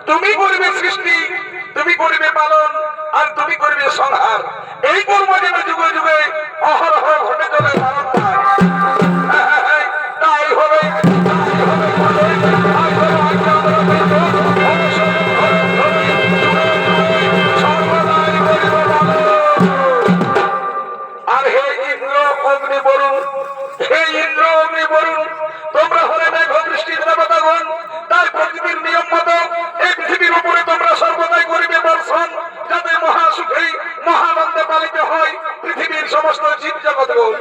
তুমি করবে সৃষ্টি, তুমি করবে পালন, আর তুমি করবে সংহার। এই কর্ম যেন যুগে যুগে অহরহ ঘটে চলে বারংবার। তাই হবে আর হে ইন্দ্র অগ্নি বরুণ, হে ইন্দ্র অগ্নি বরুণ, তোমরা হলে মেঘ বৃষ্টির দেবতাগণ। তার প্রকৃতির নিয়ম মতো এই পৃথিবীর উপরে তোমরা সর্বদাই করিবে বর্ষণ, যাতে মহাসুখে মহানন্দে পালিত হয় পৃথিবীর সমস্ত জীব জগৎগণ।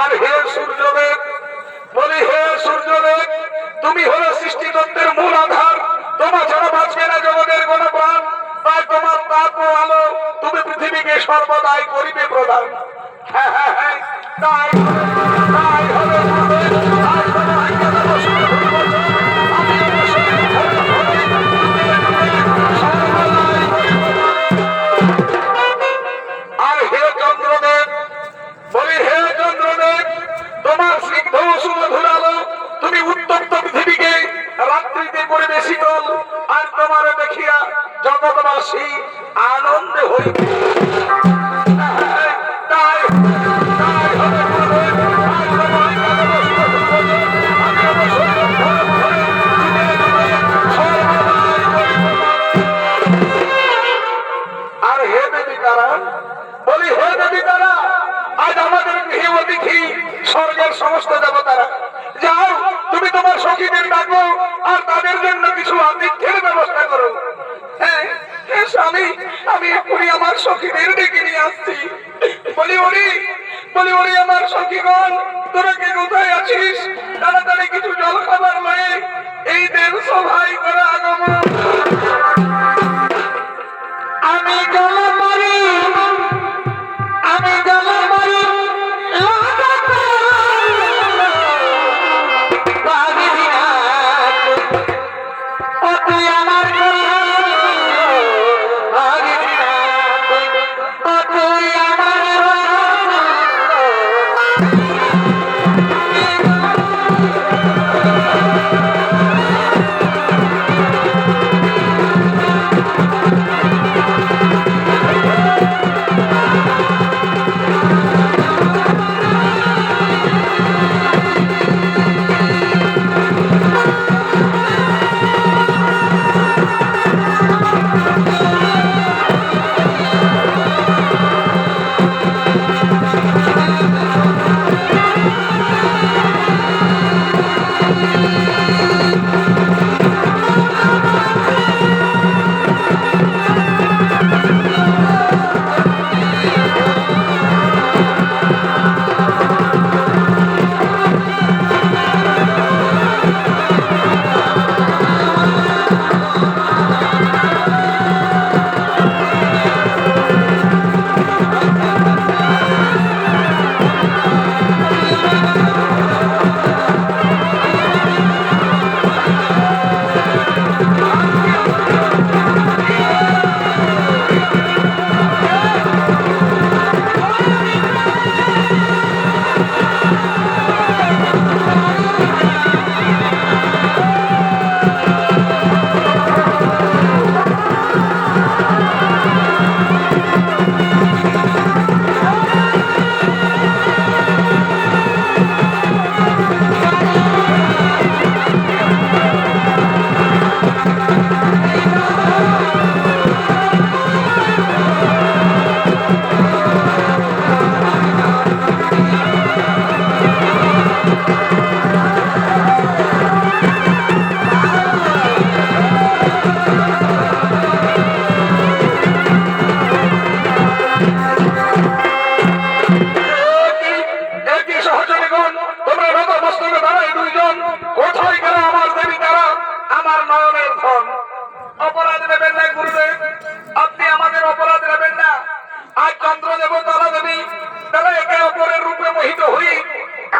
আর হে সূর্যদেব, বলি হে সূর্যদেব, তুমি হলো সৃষ্টিতত্ত্বের মূল আধার। তোমার ছাড়া বাঁচবে না জগতের কোন প্রাণ। তাই তোমার তাপ ও আলো তুমি পৃথিবীকে সর্বদাই করিবে প্রদান। তাই তাই হবে আর হে চন্দ্রদেব, বলি হে চন্দ্রদেব, তোমার স্নিগ্ধ সুমধুর আলো তুমি উত্তপ্ত পৃথিবীকে রাত্রিতে করবে শীতল। আর তোমার দেখিয়া জগৎবাসী আনন্দে হইবে। তাই তাই হবে আর হে দেবী তারা, বলি হে দেবী তারা, আজ আমাদের গৃহে অতিথি স্বর্গের সমস্ত দেবতারা, যাও তুমি তোমার সখীদের ডাকো আর তাদের জন্য কিছু আতিথ্যের ব্যবস্থা করো। হ্যাঁ স্বামী, আমি এক্ষুনি আমার সখীদের ডেকে নিয়ে আসছি। বলি ওরে আমার সখীগণ, তোরা কে কোথায় আছিস? তাড়াতাড়ি কিছু জল খাবার লয়ে এই দেব সভায় করা আগমন। আমি জল মারি, আমি জল মারি, তুই আমার তুই আমার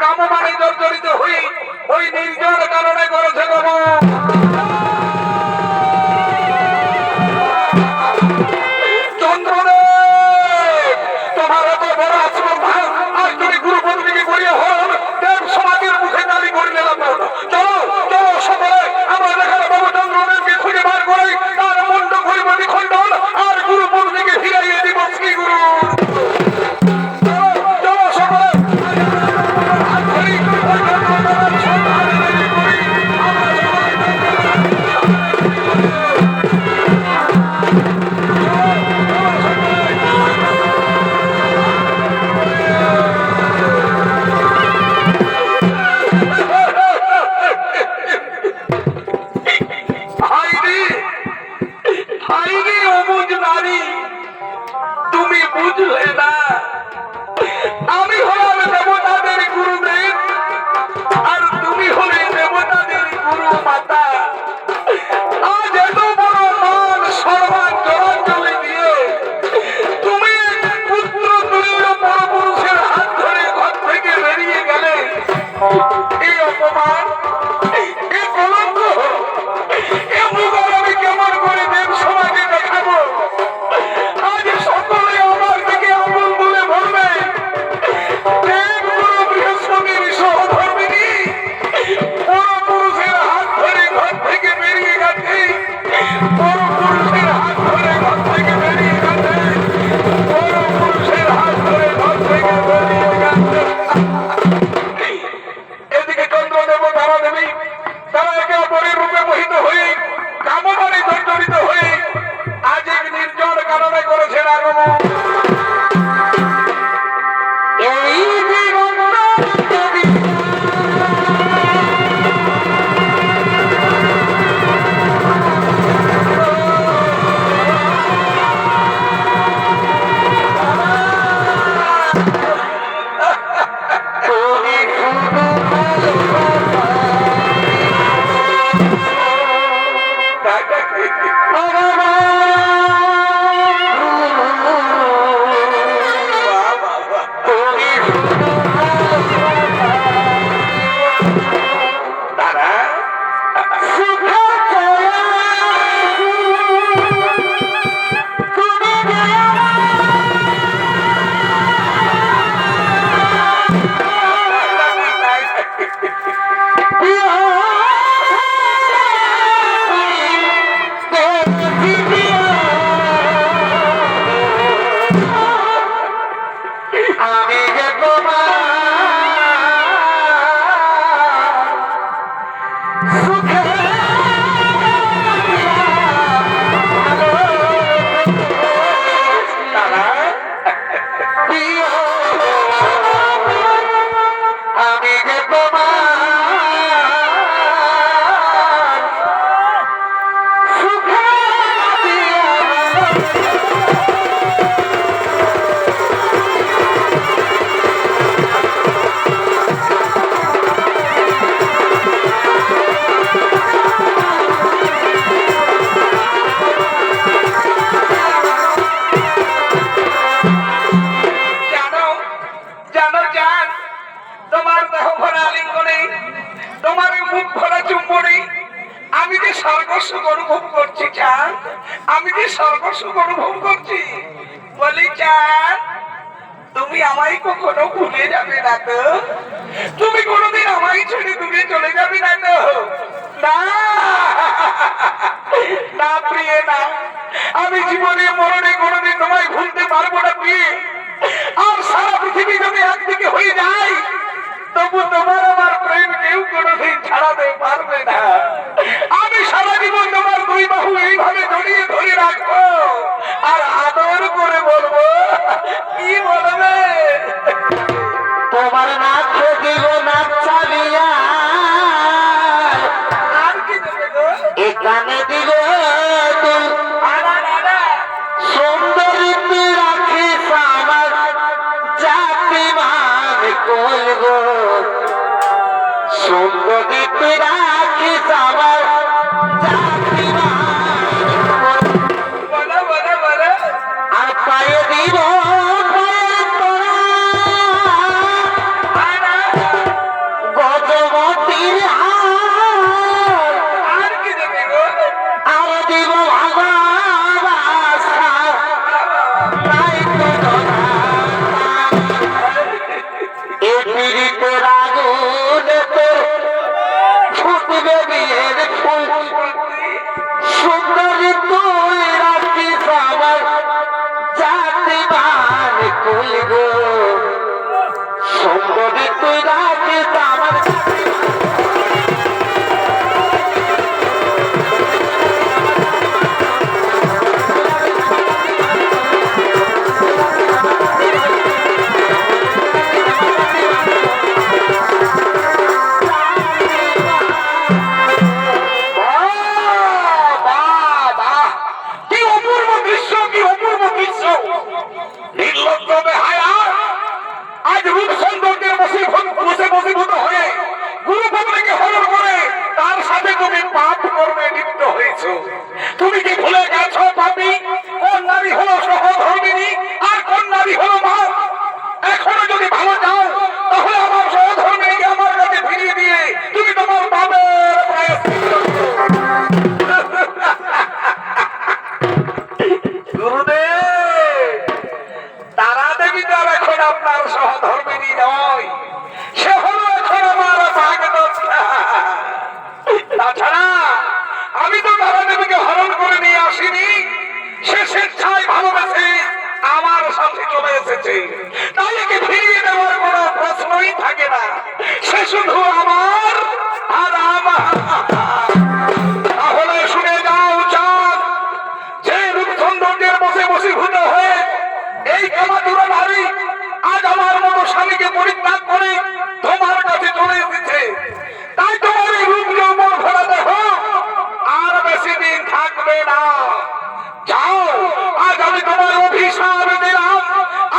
কামমানে জর্জরিত হই ওই নির্জন কারণে করেছে গমন। বুঝলে না আমি হলাম দেবতাদের গুরুদেব আর তুমি হলে দেবতাদের গুরু মাতা। আজ এত বড় মান সম্মান জলাঞ্জলি দিয়ে তুমি পুত্র তুল্য পরপুরুষের হাত ধরে ঘর থেকে বেরিয়ে গেলে, এই অপমান, এই কলঙ্ক, এ মুখ আমি কেমন করে দেব সমাজে দেখাবো? আজ সকলে আমার দিকে আঙুল তুলে বলবে দেবগুরু বৃহস্পতির সহধর্মিনী পরপুরুষের হাত ধরে ঘর থেকে বেরিয়ে গেছে, পরপুরুষের হাত ধরে ঘর থেকে বেরিয়ে গেছে, পরপুরুষের হাত ধরে ঘর থেকে বেরিয়ে গেছে। এদিকে চন্দ্রদেব তারা দেবী তারা একে অপরের রূপে মোহিত হয়ে কামবাণে জর্জরিত হয়ে আজ এক নির্জন কারণে করেছেন আগমন। এই জীবন আমি যে সর্বস্ব অনুভব করছি চাঁদ, আমি যে সর্বস্ব অনুভব করছি। বলি চাঁদ, তুমি আমায় কখনো ভুলে যাবে না তো? তুমি কোনোদিন আমায় ছেড়ে দূরে চলে যাবে না তো? না না প্রিয়ে না, আমি জীবনে মরণে কোনোদিন তোমায় ভুলতে পারবো না প্রিয়ে। আর সারা পৃথিবী যদি একদিকে হয়ে যায় তবু তোমার আমার প্রেম কেউ কোনোদিন ছাড়াতে পারবে না। আমি সারা জীবন তোমার দুই বাহু এইভাবে জড়িয়ে ধরে রাখবো আর আদর করে বলবো, কি বলবে? তোমার নাচ দিব নাচ চালিয়া, আর কি দেবে গো? এখানে দিব সুন্দরী রাখিস আমার জাতি মান করব, সুন্দরী রাখিস আমার জাতি করেছে, তাই একে ফিরিয়ে দেওয়ার কোনো প্রশ্নই থাকে না। সে শুধু আমার আর আমার। তাহলে শুনে যাও চাঁদ, যে রূপ সৌন্দর্যের বসে বসীভূত হয়ে এই কামাতুরা নারী আজ আমার মতো স্বামীকে পরিত্যাগ করে তোমার কাছে চলে এসেছে, তাই তোমার এই রূপ যৌবন ভরা দেহ আর বেশি দিন থাকবে না। যাও, আজ আমি তোমার অভিশাপ দিলাম,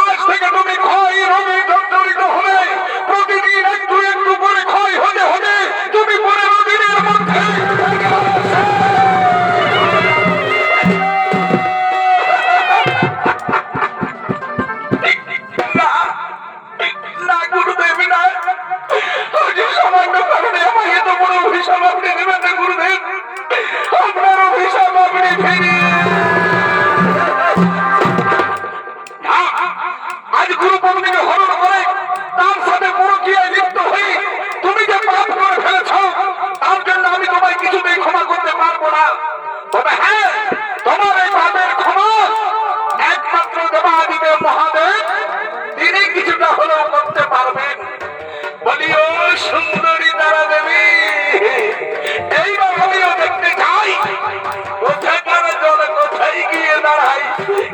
আজ থেকে তুমি ক্ষয় রোগে জর্জরিত হবে। প্রতিদিন একটু একটু করে ক্ষয় হতে হতে তুমি 15 দিনের মধ্যে না, না গুরুদেব না, আজ সামান্য কারণে আমায় এত বড় অভিশাপ আপনি দেবেন না গুরুদেব। আপনার অভিশাপ আপনি ফিরিয়ে না। আজ গুরু পত্নীকে হরণ করে তার সাথে পরকীয়ায় লিপ্ত হয়ে তুমি যে পাপ করে ফেলেছ, তার জন্য আমি তোমায় কিছুতেই ক্ষমা করতে পারবো না। তবে হ্যাঁ, তোমার এই পাপের ক্ষমা একমাত্র দেবাদিদেব মহাদেব, তিনি কিছুটা হলেও করতে পারবেন। বলিও সুন্দরী তারা দেবী, এইবার আমিও দেখতে চাই কোথাকার জল কোথায় গিয়ে দাঁড়াই,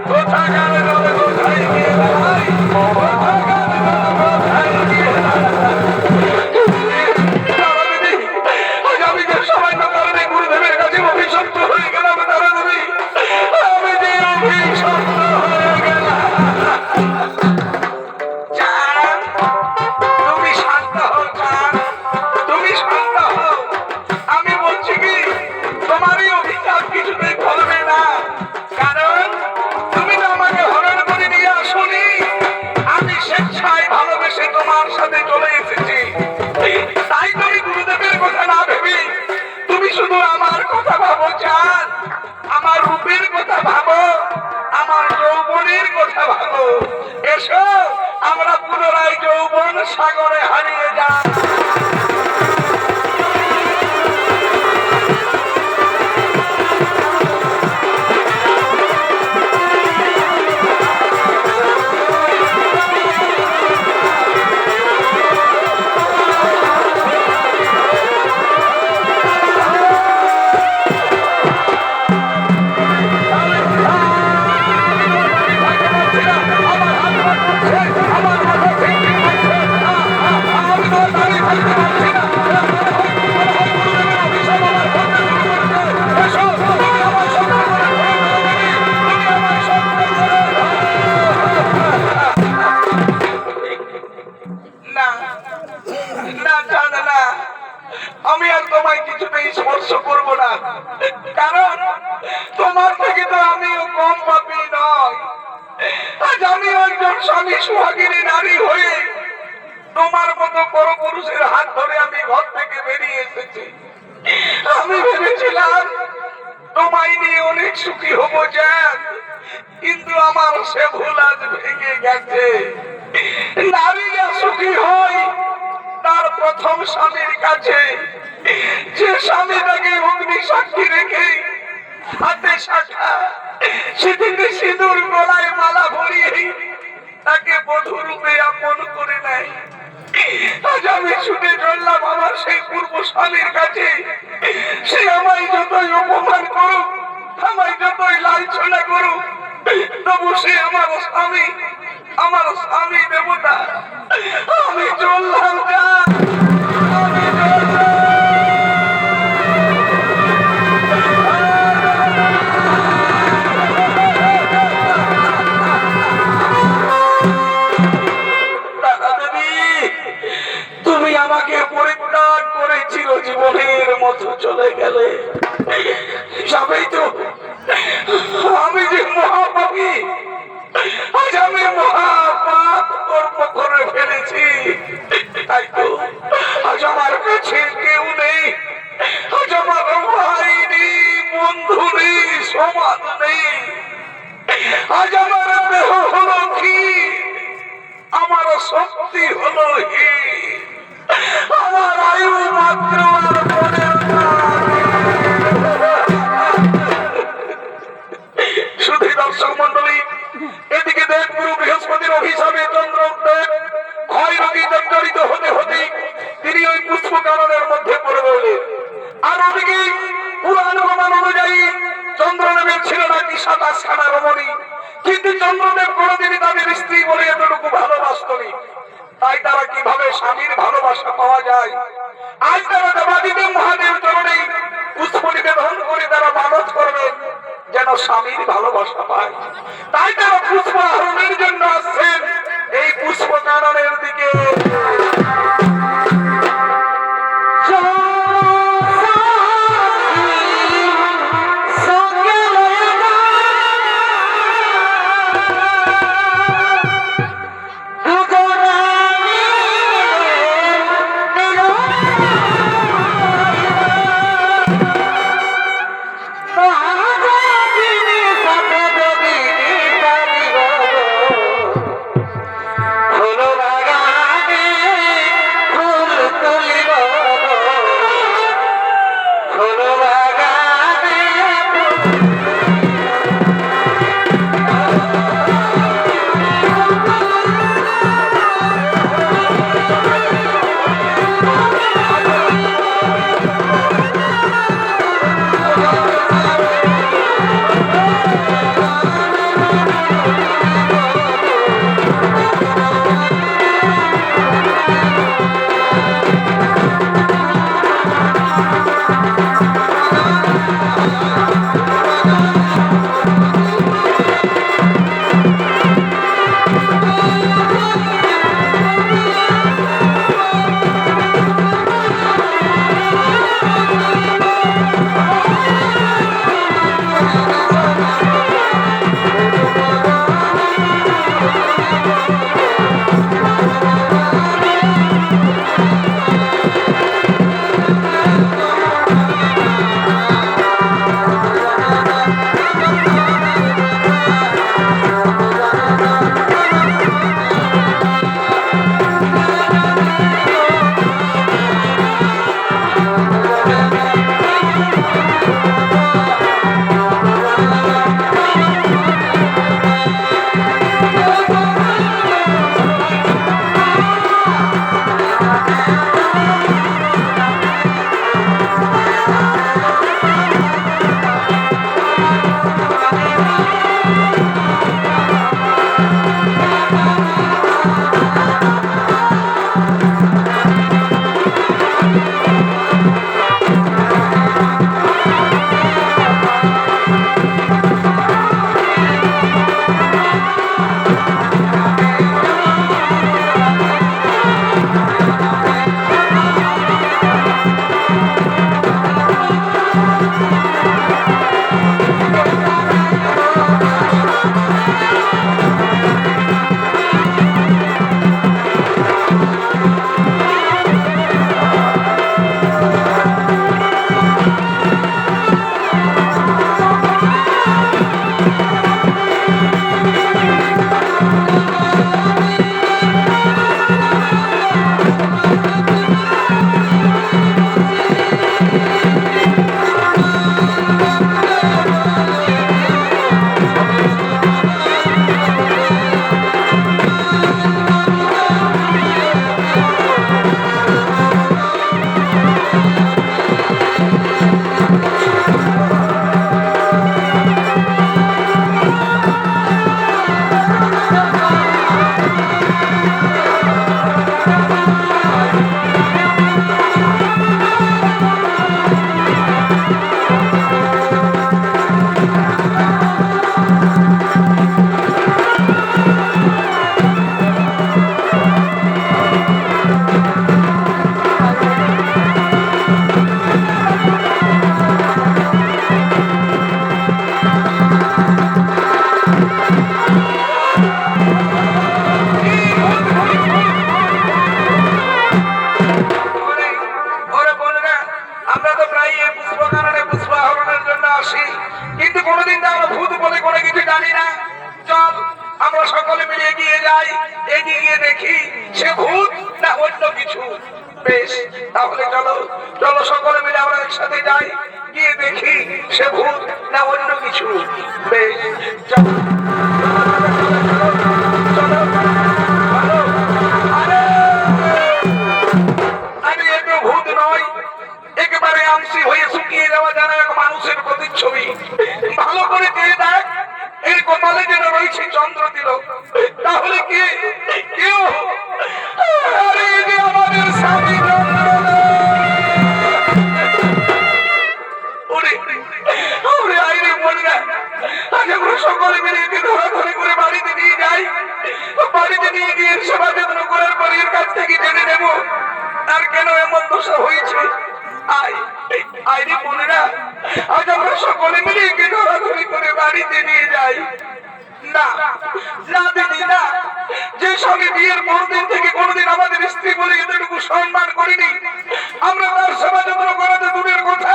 কোথাকার জল কোথায় গিয়ে দাঁড়াই, কোথাকার জল কোথায় গিয়ে দাঁড়াই। তারা দেবী, আজ আমি যে সামান্য কারণে গুরুদেবের কাছে অভিশপ্ত হয়ে গেলাম, তারা দেবী, আমি যে অভিশপ্ত হয়ে গেলাম। চাঁদ, তুমি শান্ত হও চাঁদ, তুমি শান্ত হও। আমি বলছি কি, তোমার এই অভিশাপ কিছুতেই ফলবে না, কারণ তুমি তো আমাকে হরণ করে নিয়ে আসোনি। আমি স্বেচ্ছায় ভালোবেসে তোমার সাথে চলে এসেছি, তাই তুমি গুরুদেবের কথা না ভেবে তুমি শুধু আমার কথা ভাবো চাঁদ, আমার রূপের কথা ভাবো, আমার যৌবনের কথা ভাবো। এসো, আমরা পুনরায় যৌবন সাগরে হারিয়ে যাই। আমি আর তোমায় কিছুতেই স্পর্শ করবো না, কারণ তোমার থেকে তো আমিও কম পাপী নয়। আজ আমি একজন স্বামী সুহাগিনী নারী হয়ে তোমার মতো পরপুরুষের হাত ধরে আমি ঘর থেকে বেরিয়ে এসেছি। আমি ভেবেছিলাম তোমায় নিয়ে অনেক সুখী হবো চাঁদ, কিন্তু আমার সে ভুল আজ ভেঙে গেছে। নারীরা সুখী হয় তার প্রথম স্বামীর কাছে, যে স্বামী তাকে অগ্নি সাক্ষী রেখে হাতে শাখা, সেদিকে সিঁদুর গলায় মালা ভরিয়ে তাকে বধূরূপে আপন করে নেয়। আজ আমি ছুটে চললাম আমার সেই পূর্ব স্বামীর কাছে, সে আমায় যতই অপমান করুক, আমায় যতই লাঞ্ছনা করুক, তবু সে আমার স্বামী, আমার স্বামী দেবতা। আমি চললাম যা, আমি চললাম। তুমি আমাকে পরিত্যাগ করে চিরজীবনের মতো চলে গেলে, সবাই তো আমি যে মহাপাপী, আজ আমি মহাপাপ কর্ম করে ফেলেছি। তাই তো আজ আমার কাছে কেউ নেই, আজ আমার ভাই নেই, বন্ধু নেই, সমাজ নেই। আজ আমার দেহ হলো কি, আমার শক্তি হলো হি, আমার আয়ু মাত্র আর মনের শুধু দর্শক মন্ডলী, এদিকে দেবগুরু বৃহস্পতির অভিশাপে দিশা দাস খানা রমণী, কিন্তু চন্দ্রদেব কোনোদিনই তাদের স্ত্রী বলে এতটুকু ভালোবাসতনি। তাই তারা কিভাবে স্বামীর ভালোবাসা পাওয়া যায়, আজ তারা দেবাদিদেব মহাদেব চরণে পুষ্প নিবেদন করে তারা মানত করবেন যেন স্বামীর ভালোবাসা পায়। তাই তারা পুষ্প আহরণের জন্য আসছেন এই পুষ্প কাননের দিকে। বেশ, তাহলে চলো চলো সকলে মিলে আমরা একসাথে যাই, গিয়ে দেখি সে ভূত না অন্য কিছু। বেশ চলো চলো। আরে এ তো ভূত নয়, একেবারে আমসি হয়ে শুকিয়ে যাওয়া যারা এক মানুষের প্রতিচ্ছবি। ভালো করে চেয়ে দেখ, তাহলে কে কেউ আরে এই যে আমাদের স্বামী ওরে ওরে আইরে বলে না আজ আমরা সকলে মিলে একে ধরাধরি করে বাড়িতে নিয়ে যাই বাড়িতে নিয়ে গিয়ে সেবা যত্ন করার পর এর কাছ থেকে জেনে নেব আর কেন এমন দশা হয়েছে আইরে বলে না আজ আমরা সকলে মিলে একে ধরাধরি করে বাড়িতে নিয়ে যাই না না দিদি না যে সঙ্গে বিয়ের পরদিন থেকে কোনোদিন আমাদের স্ত্রী বলে এতটুকু সম্মান করিনি আমরা তার সেবা যত্ন করাতে দূরের কথা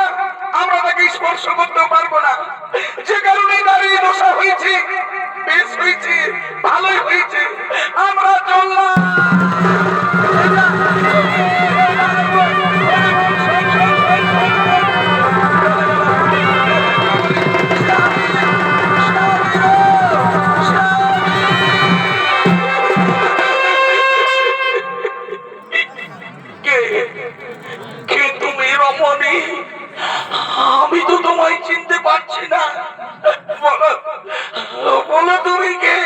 আমরা তাকে স্পর্শ করতেও পারবো না যে কারণে তার এই দশা হয়েছে বেশ হয়েছে ভালোই হয়েছে আমরা চললাম আমি তো তোমায় চিনতে পারছি না বলো বলো তুমি কে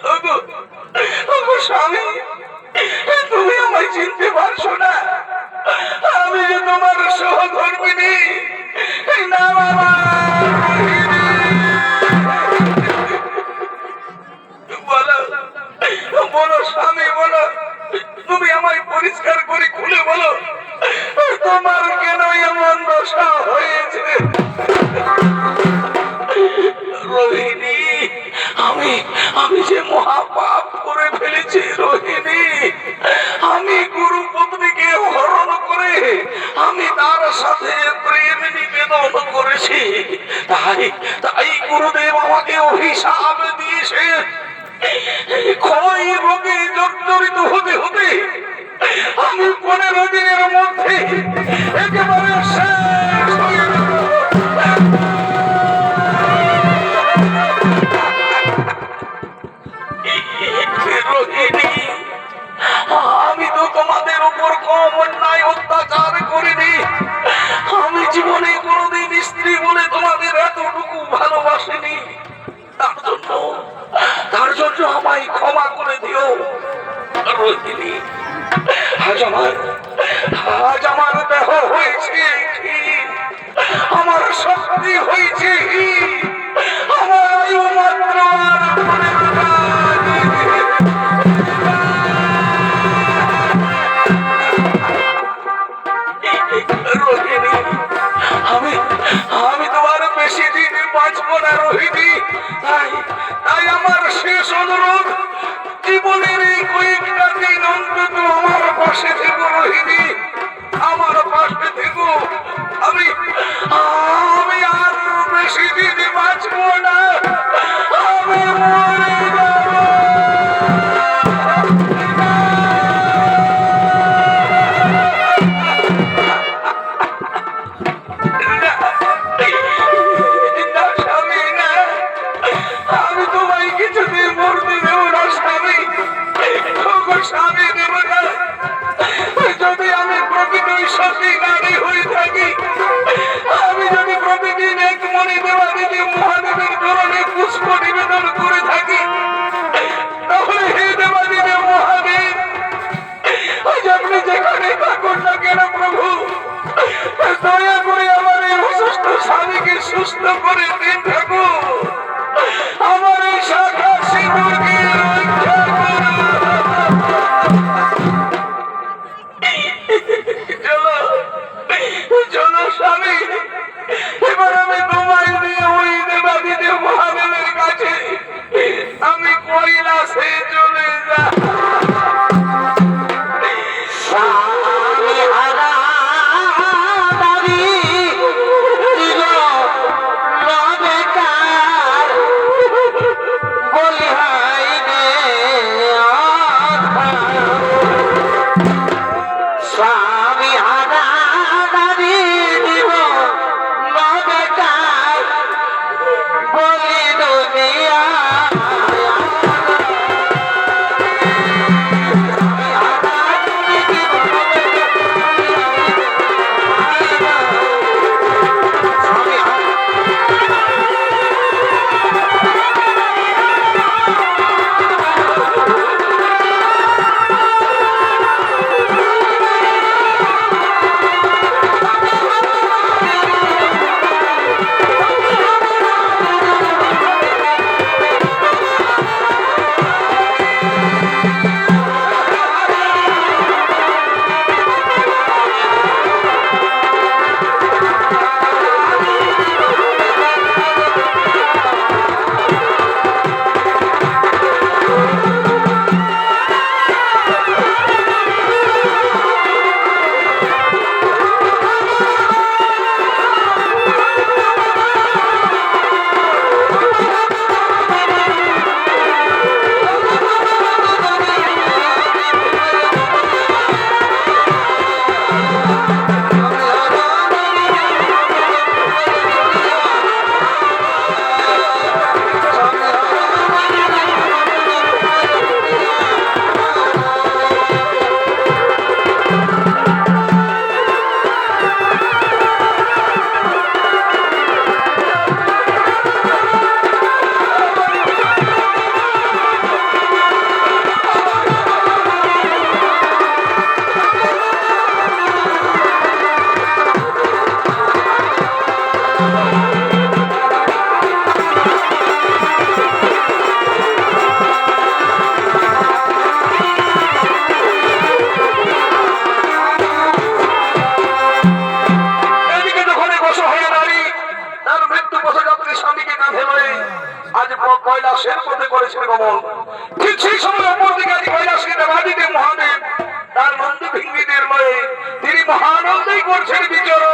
ওগো ওগো স্বামী তুমি আমায় চিনতে পারছো না আমি যে তোমার সহধর্মিনী না বাবা বলো বলো স্বামী বলো তুমি আমায় পরিষ্কার করে খুলে বলো তোমার কেন এমন দশা হয়েছে রোহিণী আমি আমি যে মহাপাপ করে ফেলেছি রোহিণী আমি গুরু পত্নীকে হরণ করে আমি তার সাথে প্রেম নিবেদন করেছি তাই তাই গুরুদেব আমাকে অভিশাপ দিয়েছে ক্ষয় রোগে জর্জরিত হতে হতে আমি 15 দিনের মধ্যে একেবারে শেষ হয়ে যাব রোহিণী আমি তো তোমাদের উপর কম অন্যায় অত্যাচার করিনি আমি জীবনে কোনোদিন স্ত্রী বলে তোমাদের এতটুকু ভালোবাসিনি তার জন্য আমায় ক্ষমা করে দিও রোহিণী আজ আমার দেহ হয়েছে আমার শক্তি হয়েছে আমার আয়ু মাত্র রোহিণী আমি তোমার বেশি দিন বাঁচবো না রোহিণী তাই আমার শেষ অনুরোধ জীবনের এই কয়েকটা দিন অন্তত আমার পাশে থেকো রোহিণী আমার পাশে থেকো আমি আর বেশি দিন বাঁচবো না আমি মরে যাবো আমি তোমায় কিছুদিন মরতে দেবো না স্বামী স্বামী দেব না যদি আমি প্রকৃতই সত্যি নারী হয়ে থাকি আমি যদি প্রতিদিন এক মনে দেওয়া দিদি মহাদেবের চরণে পুষ্প নিবেদন করে থাকি তাহলে হে দেবা দিদি মহাদেব আজ আপনি যেখানে থাকুন না কেন প্রভু দয়া করে আমার এই অসুস্থ স্বামীকে সুস্থ করে দিন থাকো আমার এই শাখা সিঁদুরকে রক্ষা করো চলো চলো স্বামী এবার আমি তোমায় দিয়ে ওই দেবাদিতে মহাদেবের কাছে আমি কৈলাসে চলে যা বলি হাই কাঁধে লয়ে আজ কৈলাসের পথে করেছেন গমন। ঠিক সেই সময় অপরদিকে আজ কৈলাসে দেবাদিদেব মহাদেব তার নন্দী ভিঙ্গিদের লয়ে তিনি মহানন্দেই করছেন বিচরণ।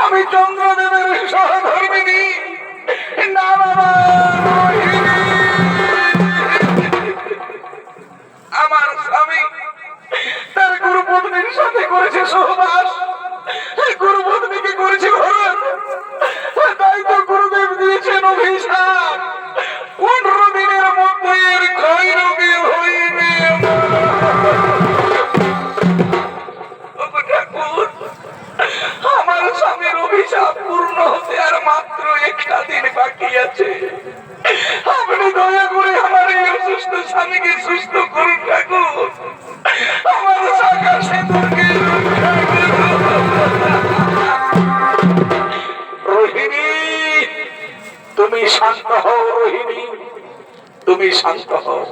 আমি চন্দ্রদেবের সহধর্মিনী না বাবা আমার স্বামী তার গুরুপত্নীর সাথে করেছে সহবাস, গুরুপত্নীকে করেছে হরণ, তাই তো গুরুদেব দিয়েছেন অভিশাপ 15 দিনের মধ্যে এর ক্ষয় রোগে হইবে। আমার স্বামীর অভিশাপ পূর্ণ হতে আর মাত্র 1টা দিন বাকি আছে। আপনি দয়া করে আমার এই অসুস্থ স্বামীকে সুস্থ করুন ঠাকুর। আমার শাখা সেতুকে রক্ষা করুন। রোহিণী, তুমি শান্ত হও। রোহিণী, তুমি শান্ত হও।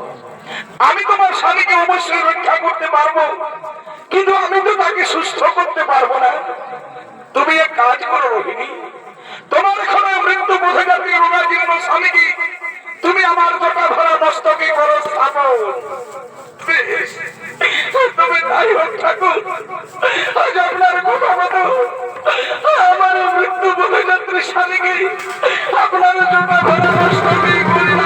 আমি তোমার স্বামীকে অবশ্যই রক্ষা করতে পারবো, কিন্তু আমি তো তাকে সুস্থ করতে পারবো না। তুমি এক কাজ করো রোহিণী, তোমার এখানে মৃত্যু বোঝে জাতীয় রোগাজীর্ণ স্বামীকে তুমি আমার জটা ভরা মস্তকে করো স্থাপন। তুমি তাই হোক ঠাকুর। আজ আপনার কথা মতো আমার মৃত্যু বোঝে যাত্রী স্বামীকে আপনার জটা ভরা মস্তকে করি না।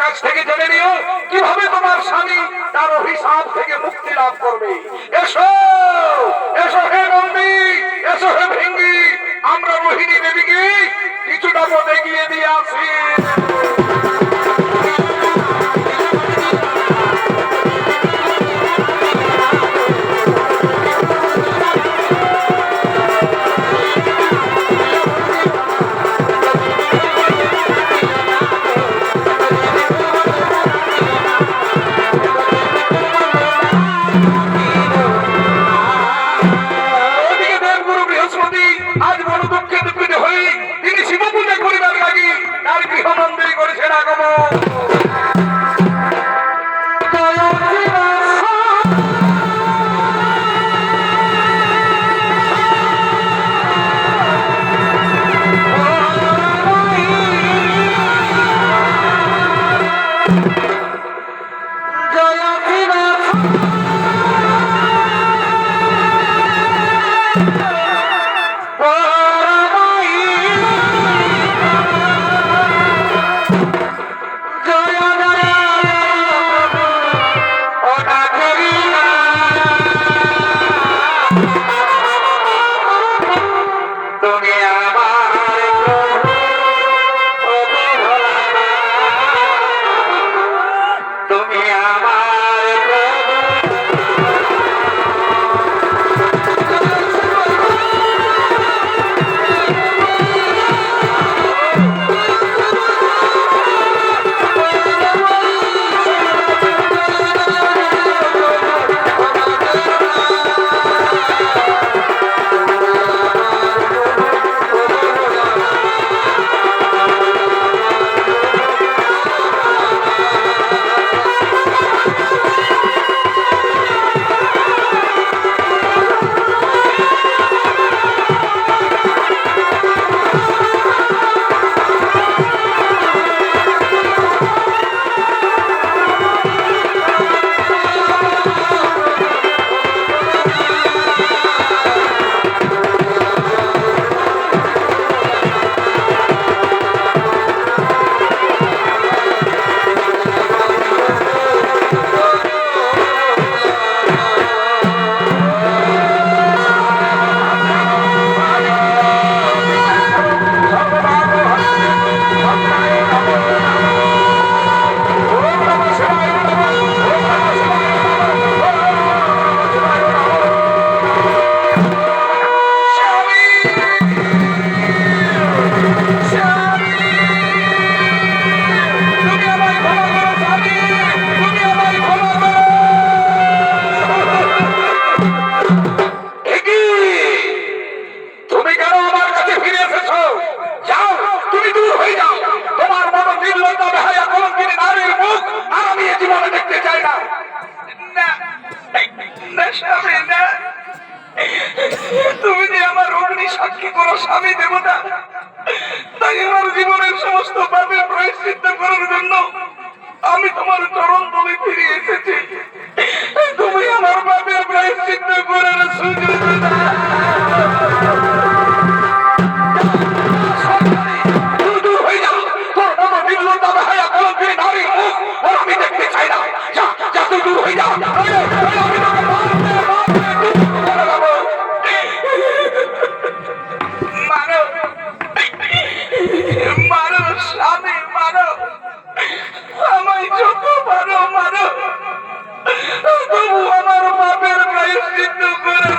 কাছ থেকে জেনে নিও কিভাবে তোমার স্বামী তার অভিশাপ থেকে মুক্তি লাভ করবে। এসো এসো হে নন্দী, এসো হে ভৃঙ্গি, আমরা মোহিনী দেবীকে কিছুটা পথ এগিয়ে দিয়ে আসি। ওদিকে দেবগুরু বৃহস্পতি আজ বড় দুঃখে দুঃখিত হই তিনি শিব পূজা করিবার লাগি তার গৃহ মন্দিরে করেছেন আগমন। তুমি যে আমার অগ্নি সাক্ষী করো স্বামী দেবতা, তাই আমার জীবনের সমস্ত পাপের প্রায়শ্চিত্ত করার জন্য আমি তোমার চরণ তলে ফিরে এসেছি। তুমি আমার পাপের প্রায়শ্চিত্ত করার সুযোগ দাও। দূর হয়ে যাও, তোর মতো নির্লজ্জ বেহায়া কলঙ্কিনী নারীর মুখ আর আমি দেখতে চাই না। যা যা, তুই দূর হয়ে যা। আমি তোকে মারতে করে দেবো। মারো মারো স্বামী, মারো আমায় যত মারো মারো, তবু আমার পাপের প্রায়শ্চিত্ত করে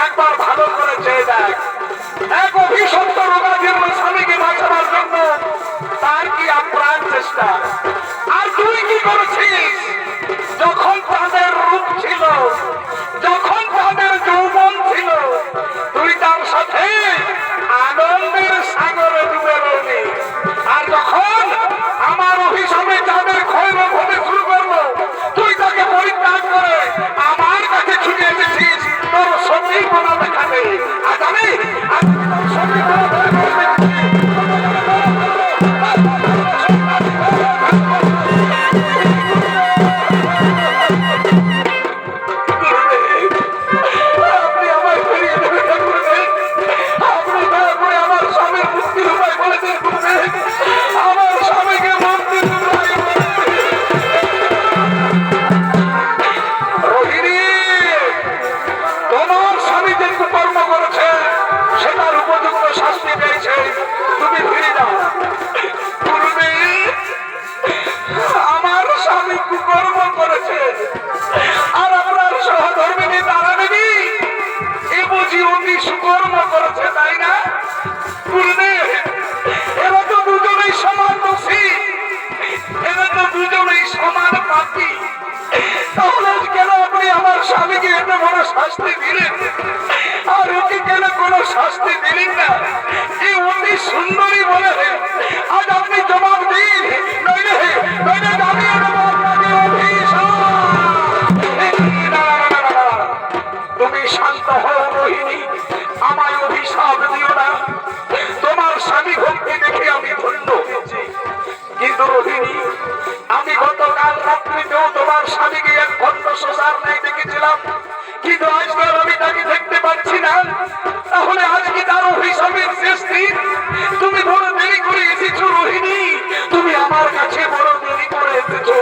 একবার ভালো করে চেয়ে দেখ, এক অভিশপ্ত রোগাজীর্ণ স্বামীকে বাঁচাবার জন্য তার কি আপ্রাণ চেষ্টা। আর তুই কি করেছিস? যখন তাদের রূপ ছিল, যখন তাদের যৌবন ছিল, তুই তার সাথে আনন্দের সাগরে ডুবে রইলি। আর যখন আমার অভিশাপে তাদের ক্ষয়রোগ হতে শুরু করলো, তুই তাকে পরিত্যাগ করে আমার কাছে ছুটে এসেছিস তোর সত্যিই মনে দেখাবে। আজ আমি তোর সত্যি আপনি আমায় ফিরিয়ে দেবেন, আপনি দয়া করে আমার স্বামীর মুক্তির উপায় বলে দিন। আমার স্বামীকে মুক্তির উপায় রোহিণী, তোমার স্বামী যে কুকর্ম করেছে সেটার উপযুক্ত শাস্তি পেয়েছে, তুমি ফিরে যাও। পূর্বে আমার স্বামী কুকর্ম করেছে আর আপনার সহধর্মিনী তারাদেবী এ বুঝি অতি সুকর্ম করেছে, তাই না? পূর্বে এরা তো দুজনেই সমান দোষী, এরা তো দুজনেই সমান পাপী। তাহলে কেন আপনি আমার স্বামীকে এত বড় শাস্তি দিলেন আর ওকে কেন কোনো শাস্তি দিলেন না? এই অতি সুন্দরী বলে আজ আপনি জবাব দিন, নইলে নইলে জানিয়ে দেবো আপনাকে অভিশাপ। তুমি শান্ত হও রোহিণী, আমায় অভিশাপ দিও না। তোমার স্বামী ভক্তি দেখে আমি ধন্য হয়েছি, কিন্তু রোহিণী আমি গতকাল রাত্রিতেও তোমার স্বামীকে এক খন্ড শোষার নেই দেখেছিলাম, কিন্তু আজকাল আমি তাকে দেখতে পাচ্ছি না। তাহলে আজ কি তার অভিশাপের শেষ দিন? তুমি বড় দেরি করে এসেছো রোহিণী, তুমি আমার কাছে বড় দেরি করে এসেছো।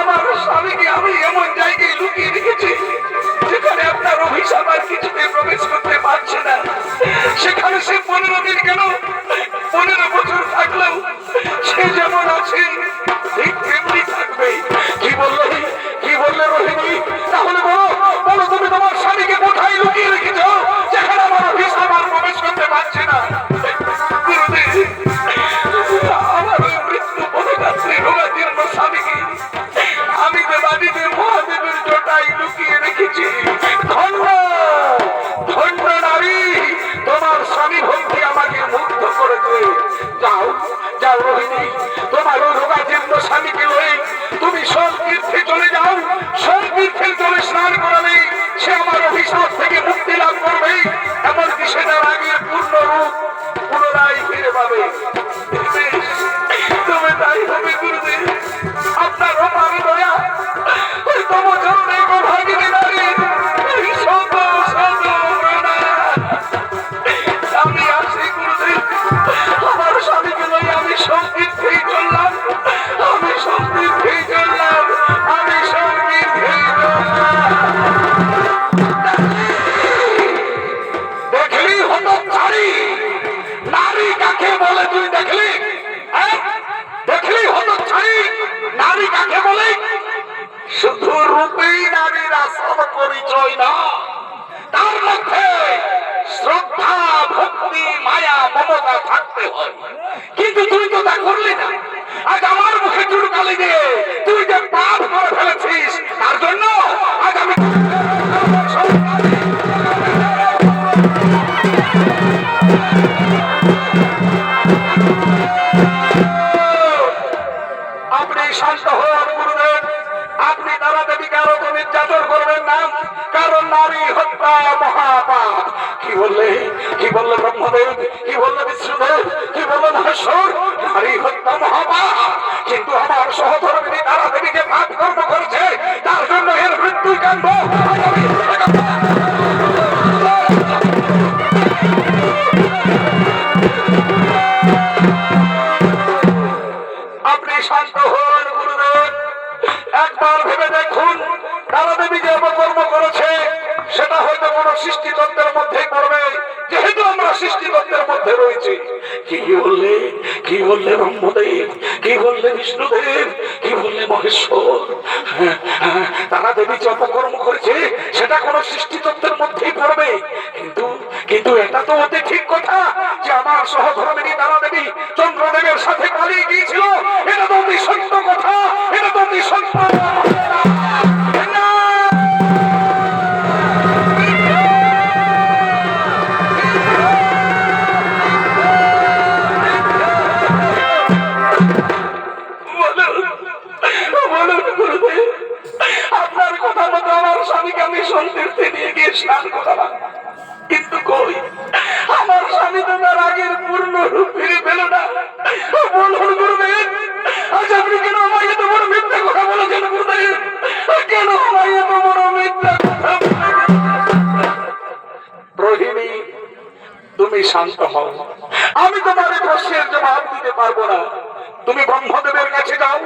আমার স্বামীকে আমি এমন জায়গায় লুকিয়ে রেখেছি যেখানে আপনার অভিশাপ আর কিছুতে প্রবেশ করতে পারছে না। সেখানে সে 15 দিন কেন 15 বছর থাকলেও সে যেমন আছে ঠিক তেমনি থাকবে। কি বললে রোহিণী? তাহলে বলো বলো তুমি তোমার স্বামীকে কোথায় লুকিয়ে রেখেছো যেখানে আমার অভিশাপ আর প্রবেশ করতে পারছে না? আমার ওই মৃত্যু পথযাত্রী রোগাজীর্ণ স্বামীকে আমি দেবাদিদেব মহাদেবের জটায় লুকিয়ে রেখেছি। ধন্য ধন্য নারী, তোমার স্বামী ভক্তি আমাকে মুগ্ধ করেছে। যাও যাও রোহিণী, তোমার ওই রোগাজীর্ণ স্বামীকে লয়ে তুমি সংতীর্থে চলে যাও। সংতীর্থের জলে স্নান করালে সে আমার অভিশাপ থেকে মুক্তি লাভ করবে, এমনকি সেটার আগে পূর্ণ রূপ পুনরায় ফিরে পাবে। তবে তাই হবে গুরুদেব, আপনার অপার দয়া ওই তম চরণে ভাগিনী নারীর শত শত প্রণাম। আমি আসি গুরুদেব, আমার স্বামীকে লইয়া আমি সংতীর্থেই চললাম, আমি সংতীর্থেই চললাম, আমি সংতীর্থেই চললাম। দেখলি হতচারী, নারী কাকে বলে তুই দেখলি? দেখলি হতচারী, নারী কাকে বলে? শুধু রূপেই নারীর আসল পরিচয় না, তার মধ্যে শ্রদ্ধা ভক্তি মায়া মমতা থাকতে হয়। কিন্তু তুই তো তা করলি না। আজ আমার মুখে চুরকালি দিয়ে তুই যে পাপ করে ফেলেছিস, তার জন্য আজ আমি আপনি শান্ত হন গুরুদেব, আপনি তারা দেবীকে আরো নির্যাতন করবেন না, কারণ নারী হত্যা মহাপাপ। কি বললে ব্রহ্মদেব, কি বললে বিষ্ণুদেব, কি বললে মহেশ্বর? নারী হত্যা মহাপাপ, কিন্তু আমার সহধর্মিনী তারা দেবীকে পাপ কর্ম করেছে, তার জন্য এর মৃত্যু কাণ্ড। আপনি শান্ত হন গুরুদেব, একবার ভেবে দেখুন তারা দেবী যে অপকর্ম করেছে সেটা হয়তো কোন সৃষ্টিতত্ত্বের মধ্যেই পড়বে, যেহেতু আমরা সৃষ্টিতত্ত্বের মধ্যে রয়েছি। কি বললে ব্রহ্মদেব, কি বললে বিষ্ণুদেব, কি বললে মহেশ্বর, তারা দেবী যে অপকর্ম করেছে সেটা কোন সৃষ্টিতত্ত্বের মধ্যেই পড়বে, কিন্তু কিন্তু এটা তো অতি ঠিক কথা যে আমার সহধর্মিনী তারা দেবী চন্দ্রদেবের সাথে পালিয়ে গিয়েছিল। এটা তো অতি সত্য কথা, এটা তো অতি সত্য। আপনার কথা মতো আমার স্বামীকে আমি সন্তীর্থে নিয়ে গিয়ে স্নান করালাম, কিন্তু কই আমার স্বামী তো তার আগের পূর্ণ রূপ ফিরে পেল না। বলুন গুরুদেব, আজ আপনি কেন আমায় এত বড় মিথ্যা কথা বলেছেন গুরুদেব? কেন আমায় এত বড় মিথ্যা কথা বলেছেন? রোহিণী, তুমি শান্ত হও, আমি তোমার প্রশ্নের জবাব দিতে পারবো না। তুমি ব্রহ্মদেবের কাছে যাও,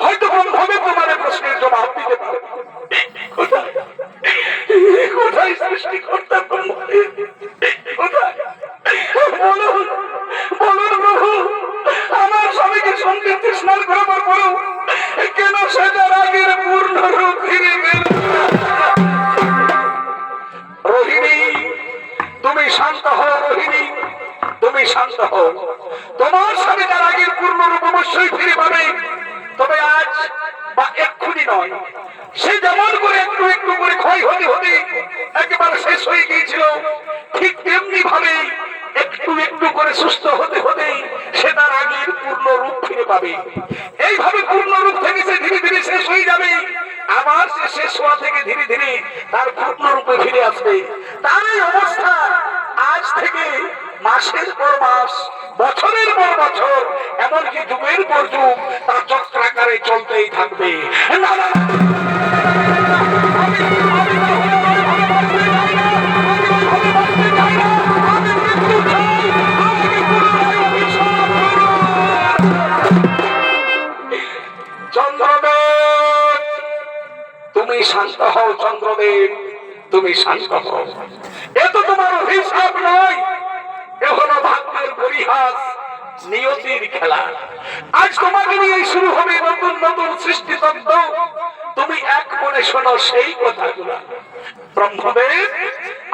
হয়তো ব্রহ্মদেব তোমার প্রশ্নের জবাব দিতে পারে। কোথায় কোথায় সৃষ্টিকর্তা ব্রহ্মদেব? কোথায়? বলুন বলুন প্রভু, আমার স্বামীকে সন্তীর্থে স্নান করাবার পরেও কেন সে তার আগের পূর্ণ রূপ ফিরে পেল না? রোহিণী, তুমি শান্ত হও। রোহিণী, তুমি শান্ত হও। তোমার স্বামী তার আগের পূর্ণ রূপ অবশ্যই ফিরে পাবে, তবে আজ বা এক্ষুনি নয়। সে যেমন করে একটু একটু করে ক্ষয় হতে হতে একেবারে শেষ হয়ে গিয়েছিল, ঠিক তেমনি ভাবে একটু একটু করে সুস্থ হতে হতে সে তার আগের পূর্ণ রূপ ফিরে পাবে। এইভাবে পূর্ণ রূপ থেকে সে ধীরে ধীরে শেষ হয়ে যাবে, আবার সে শেষ হওয়া থেকে ধীরে ধীরে তার পূর্ণ রূপে ফিরে আসবে। তার এই অবস্থা আজ থেকে মাসের পর মাস, বছরের পর বছর, এমনকি যুগের পর যুগ তার চক্রাকারে চলতেই থাকবে। না না, চন্দ্রদেব, তুমি শান্ত হও। চন্দ্রদেব, তুমি শান্ত হও। এ তো তোমার অভিশাপ নয়, এ হলো ভাগ্যের পরিহাস, নিয়তির খেলা। আজ তোমাকে নিয়ে শুরু হবে নতুন নতুন সৃষ্টিতত্ত্ব। তুমি এক মনে শোনো সেই কথাগুলো। ব্রহ্মদেব,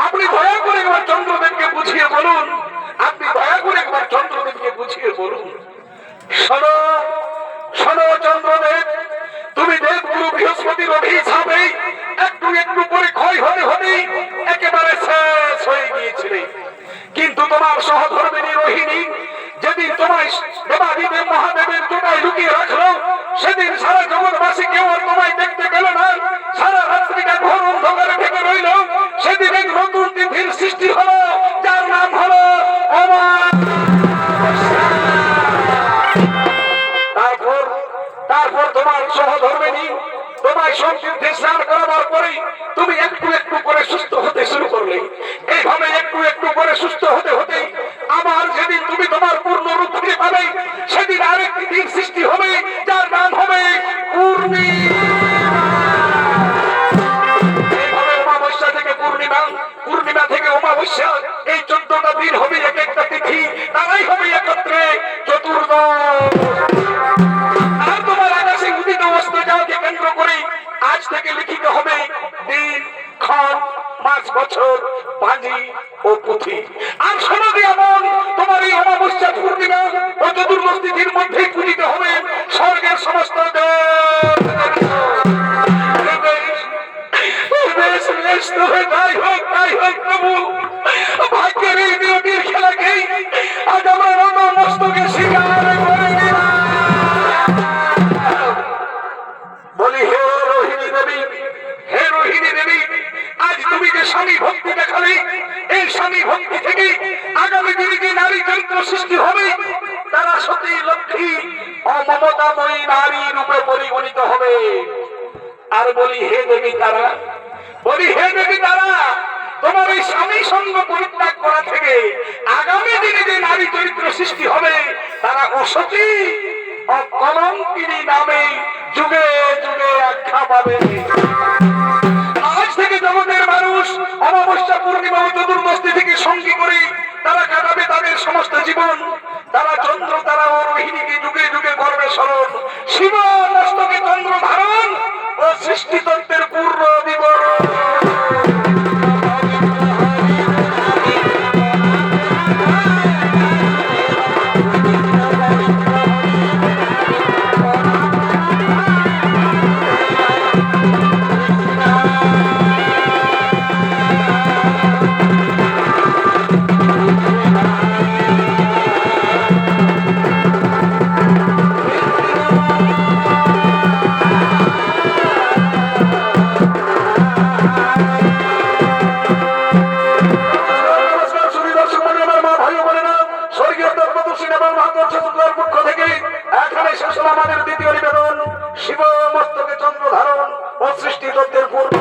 আপনি দয়া করে একবার চন্দ্রদেবকে বুঝিয়ে বলুন, আপনি দয়া করে একবার চন্দ্রদেবকে বুঝিয়ে বলুন। শোনো শোনো চন্দ্রদেব, তুমি দেবগুরু বৃহস্পতির অভিশাপে একটু একটু করে ক্ষয় হতে হতে একেবারে শেষ হয়ে গিয়েছিলে, কিন্তু তোমার সহধর্মিনী রোহিণী যেদিন তোমায় দেবাদিদেব মহাদেবের জোড়ায় লুকিয়ে রাখলো, সেদিন সারা জগৎবাসী কেউ আর তোমায় দেখতে পেল না। সারা রাত্রিটা ঘোর অন্ধকারে থেকে রইল। সেদিন এক নতুন তিথির সৃষ্টি হলো, যার নাম হলো অমাবস্যা। তারপর তোমার সহধর্মিনী তোমায় সন্তীর্থে স্নান করাবার পরে তুমি একটু একটু করে সুস্থ হতে শুরু করলে। এইভাবে একটু একটু করে সুস্থ হতে হতে আবার যেদিন তুমি তোমার পূর্ণ রূপ ফিরে পাবে, সেদিন আরেকটি দিন সৃষ্টি হবে, যার নাম হবে পূর্ণিমা। এইভাবে অমাবস্যা থেকে পূর্ণিমা, পূর্ণিমা থেকে অমাবস্যা, এই 14টা দিন হবে এক একটা তিথি, তারাই হবে একত্রে চতুর্দশ। আর তোমার আকাশে উদিত অস্ত যাওয়াকে কেন্দ্র করে আজ থেকে লিখিত হবে দিন, ক্ষণ, মাস, বছর, পাঁজি ও পুঁথি। আর শোনো এমন, তোমার এই অমাবস্যা, পূর্ণিমা ও চতুর্দশ তিথির মধ্যেই পূজিত হবে স্বর্গের সমস্ত দেব। তাই হোক প্রভু, ভাগ্যের এই নিয়তির খেলাকেই আজ আমরা নতমস্তকে স্বীকার করে নিলাম। বলি হে রোহিণী দেবী, হে রোহিণী দেবী, আজ তুমি যে স্বামী ভক্তি দেখালে, এই স্বামী ভক্তি থেকে আগামী দিনে যে নারী চরিত্র সৃষ্টি হবে, তারা সতী, লক্ষ্মী ও মমতাময়ী নারী রূপে পরিগণিত হবে। আর বলি হে দেবী তারা, বলি হে দেবী তারা, তোমার এই স্বামী সঙ্গ পরিত্যাগ করা থেকে আগামী দিনে যে নারী চরিত্র সৃষ্টি হবে, তারা অসতী ও কলঙ্কিনী নামে যুগে যুগে আখ্যা পাবে। আজ থেকে জগতের মানুষ অমাবস্যা অমাবস্যা পূর্ণিমা ও চতুর্দশী থেকে সঙ্গী করে তারা কাটাবে তাদের সমস্ত জীবন। তারা চন্দ্র তারা ও রোহিণীকে যুগে যুগে করবে স্মরণ। শিব মস্তকে চন্দ্র ধারণ ও সৃষ্টিতত্ত্বের পূর্ণ বিবরণ। নমস্কার সুধী দর্শক মণ্ডলী, আমার মা ভাই ও বোনেরা, স্বর্গীয় তত্ত্বদর্শী নেপাল মহাকর্ষ শুক্লার পক্ষ থেকে এখানে শেষ হলো আমাদের দ্বিতীয় নিবেদন। শিব মস্তকে চন্দ্র ধারণ ও সৃষ্টি তত্ত্বের পূর্ণ